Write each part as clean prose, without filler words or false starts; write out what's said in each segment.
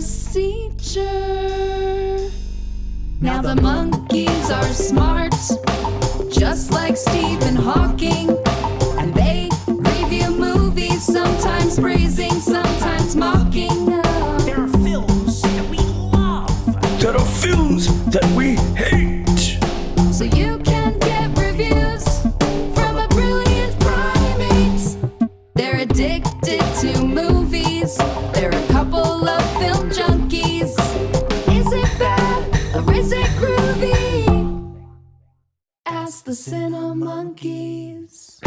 procedure. Now the monkeys are smart, just like Stephen Hawking, and they review movies, sometimes praising, sometimes mocking. There are films that we love. There are films that we hate. So you can get reviews from a brilliant primate. They're addicted to movies. They're a couple of film junkies. Is it bad or is it groovy? Ask the Cinemonkeys.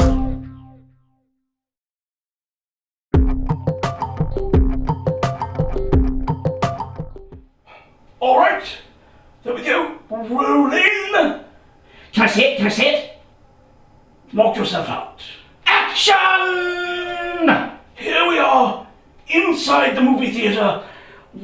All right, there we go. Roll in. Can I see it? Can I see it? Knock yourself out. Action! Here we are, inside the movie theater,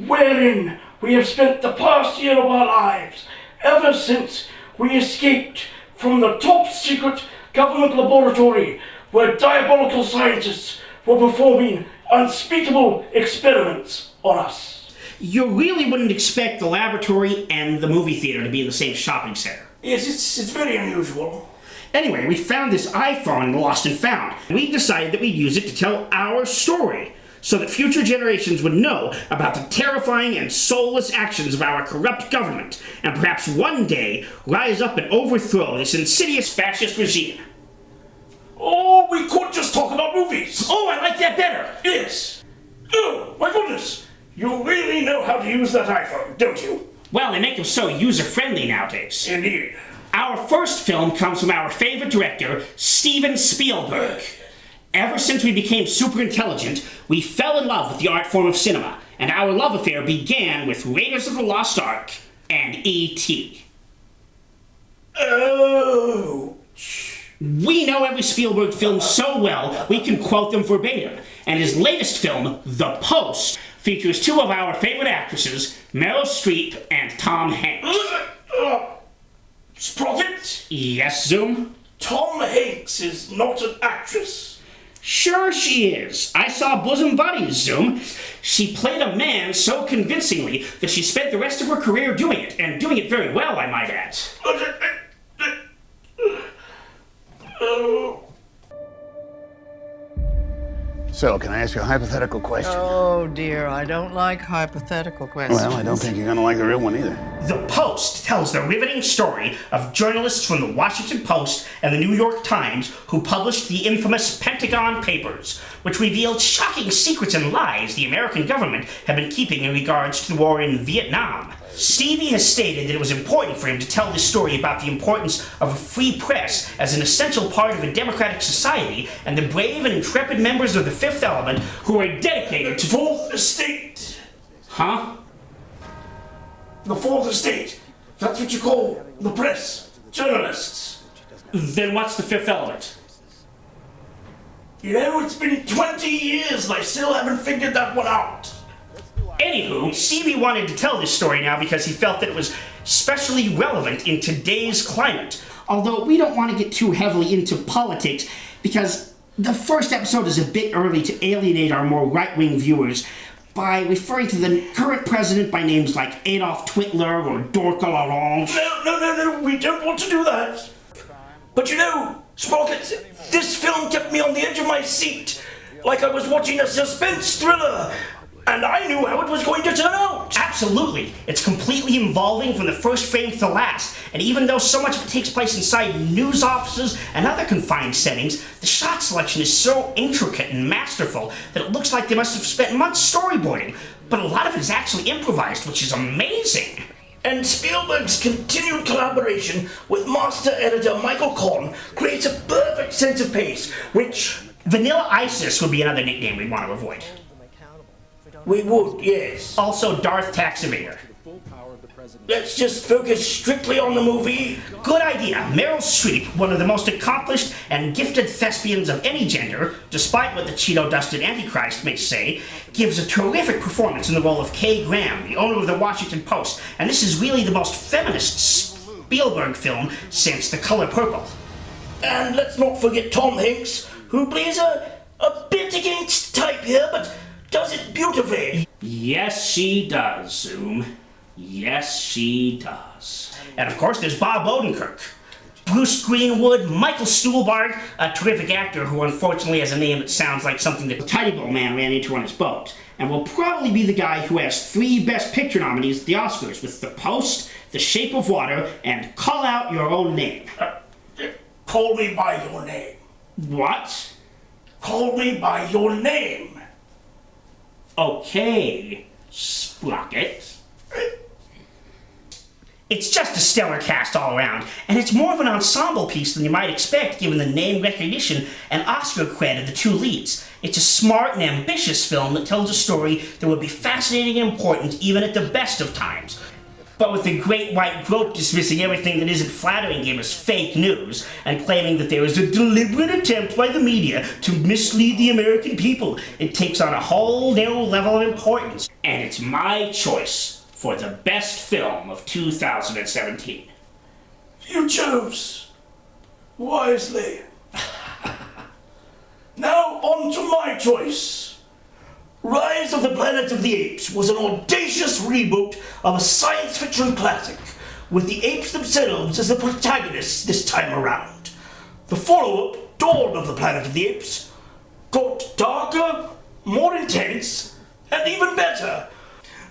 wherein we have spent the past year of our lives, ever since we escaped from the top secret government laboratory where diabolical scientists were performing unspeakable experiments on us. You really wouldn't expect the laboratory and the movie theater to be in the same shopping center. Yes, it's very unusual. Anyway, we found this iPhone in the Lost and Found. We decided that we'd use it to tell our story, so that future generations would know about the terrifying and soulless actions of our corrupt government, and perhaps one day rise up and overthrow this insidious fascist regime. Oh, we could just talk about movies. Oh, I like that better! Yes. Oh, my goodness. You really know how to use that iPhone, don't you? Well, they make them so user-friendly nowadays. Indeed. Our first film comes from our favorite director, Steven Spielberg. Ever since we became super intelligent, we fell in love with the art form of cinema, and our love affair began with Raiders of the Lost Ark and E.T. Oh. We know every Spielberg film so well, we can quote them verbatim, and his latest film, The Post, features two of our favorite actresses, Meryl Streep and Tom Hanks. Sprocket? Yes, Zoom? Tom Hanks is not an actress. Sure she is. I saw Bosom Buddies, Zoom. She played a man so convincingly that she spent the rest of her career doing it, and doing it very well, I might add. So, can I ask you a hypothetical question? Oh dear, I don't like hypothetical questions. Well, I don't think you're gonna like the real one either. The Post tells the riveting story of journalists from the Washington Post and the New York Times who published the infamous Pentagon Papers, which revealed shocking secrets and lies the American government had been keeping in regards to the war in Vietnam. Stevie has stated that it was important for him to tell this story about the importance of a free press as an essential part of a democratic society and the brave and intrepid members of the Fifth Element who are dedicated to... Fourth Estate. Huh? The Fourth Estate. That's what you call the press. Journalists. Then what's the Fifth Element? You know, it's been 20 years and I still haven't figured that one out. Anywho, Stevie wanted to tell this story now because he felt that it was especially relevant in today's climate. Although we don't want to get too heavily into politics because the first episode is a bit early to alienate our more right-wing viewers by referring to the current president by names like Adolf Hitler or Dorca Larange. No, we don't want to do that. But you know, Sprocket, this film kept me on the edge of my seat, like I was watching a suspense thriller. And I knew how it was going to turn out! Absolutely! It's completely involving from the first frame to the last, and even though so much of it takes place inside news offices and other confined settings, the shot selection is so intricate and masterful that it looks like they must have spent months storyboarding, but a lot of it is actually improvised, which is amazing! And Spielberg's continued collaboration with master editor Michael Kahn creates a perfect sense of pace, which... Vanilla Isis would be another nickname we'd want to avoid. We would, yes. Also Darth Taxivator. Let's just focus strictly on the movie. Good idea. Meryl Streep, one of the most accomplished and gifted thespians of any gender, despite what the Cheeto-dusted Antichrist may say, gives a terrific performance in the role of Kay Graham, the owner of the Washington Post, and this is really the most feminist Spielberg film since The Color Purple. And let's not forget Tom Hanks, who plays a bit against type here, but does it beautifully. Yes, she does, Zoom. Yes, she does. And of course, there's Bob Odenkirk. Bruce Greenwood, Michael Stuhlbarg, a terrific actor who unfortunately has a name that sounds like something that the Tiny Bow Man ran into on his boat, and will probably be the guy who has 3 Best Picture nominees at the Oscars with The Post, The Shape of Water, and Call Out Your Own Name. Call me by your name. What? Call me by your name. Okay, Sprocket. It's just a stellar cast all around, and it's more of an ensemble piece than you might expect given the name recognition and Oscar cred of the 2 leads. It's a smart and ambitious film that tells a story that would be fascinating and important even at the best of times. But with the great white grope dismissing everything that isn't flattering him as fake news, and claiming that there is a deliberate attempt by the media to mislead the American people, it takes on a whole new level of importance. And it's my choice for the best film of 2017. You chose wisely. Now on to my choice. Rise of the Planet of the Apes was an audacious reboot of a science fiction classic, with the apes themselves as the protagonists this time around. The follow-up, Dawn of the Planet of the Apes, got darker, more intense, and even better.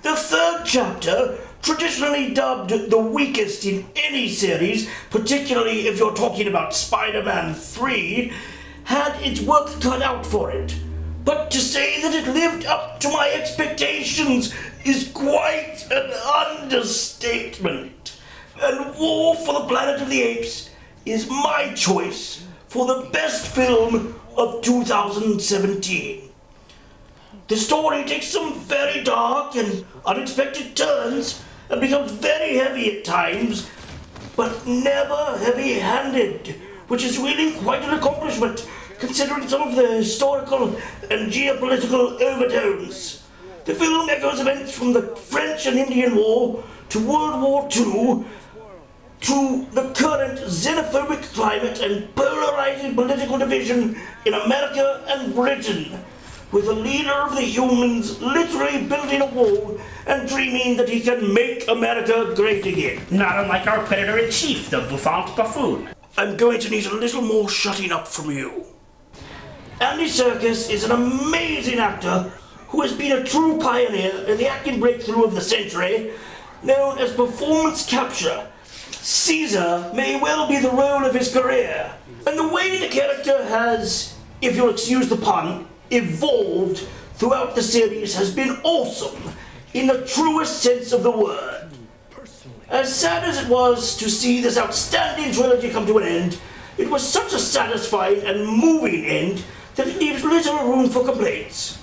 The 3rd chapter, traditionally dubbed the weakest in any series, particularly if you're talking about Spider-Man 3, had its work cut out for it. But to say that it lived up to my expectations is quite an understatement. And War for the Planet of the Apes is my choice for the best film of 2017. The story takes some very dark and unexpected turns and becomes very heavy at times, but never heavy-handed, which is really quite an accomplishment considering some of the historical and geopolitical overtones. The film echoes events from the French and Indian War to World War II to the current xenophobic climate and polarizing political division in America and Britain, with the leader of the humans literally building a wall and dreaming that he can make America great again. Not unlike our Predator-in-Chief, the bouffant buffoon. I'm going to need a little more shutting up from you. Andy Serkis is an amazing actor who has been a true pioneer in the acting breakthrough of the century, known as performance capture. Caesar may well be the role of his career, and the way the character has, if you'll excuse the pun, evolved throughout the series has been awesome, in the truest sense of the word. As sad as it was to see this outstanding trilogy come to an end, it was such a satisfying and moving end that it leaves little room for complaints.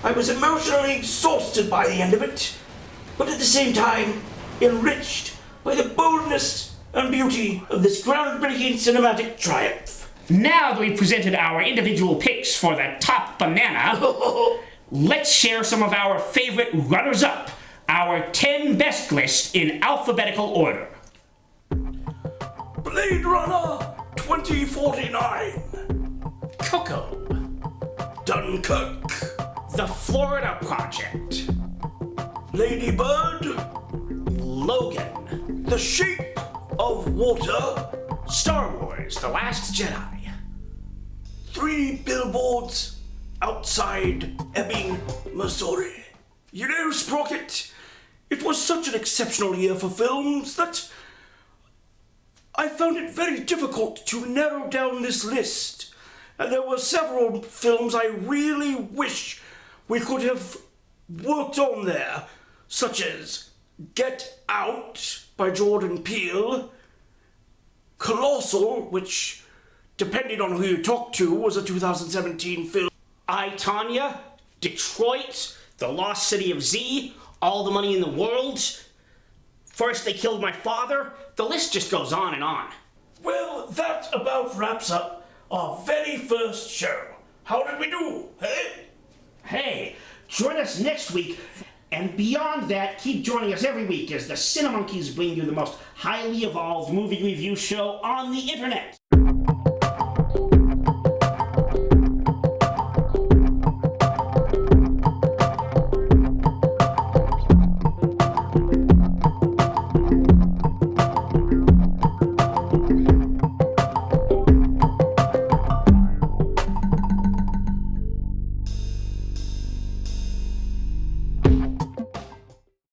I was emotionally exhausted by the end of it, but at the same time, enriched by the boldness and beauty of this groundbreaking cinematic triumph. Now that we've presented our individual picks for the top banana, let's share some of our favorite runners-up, our 10 best list in alphabetical order. Blade Runner 2049. Coco. Dunkirk. The Florida Project. Lady Bird. Logan. The Shape of Water. Star Wars: The Last Jedi. 3 billboards outside Ebbing, Missouri. You know, Sprocket, it was such an exceptional year for films that I found it very difficult to narrow down this list. And there were several films I really wish we could have worked on there, such as Get Out by Jordan Peele, Colossal, which, depending on who you talk to, was a 2017 film, I, Tonya, Detroit, The Lost City of Z, All the Money in the World, First They Killed My Father. The list just goes on and on. Well, that about wraps up our very first show. How did we do, hey? Hey, join us next week, and beyond that, keep joining us every week as the Cinemonkeys bring you the most highly evolved movie review show on the internet.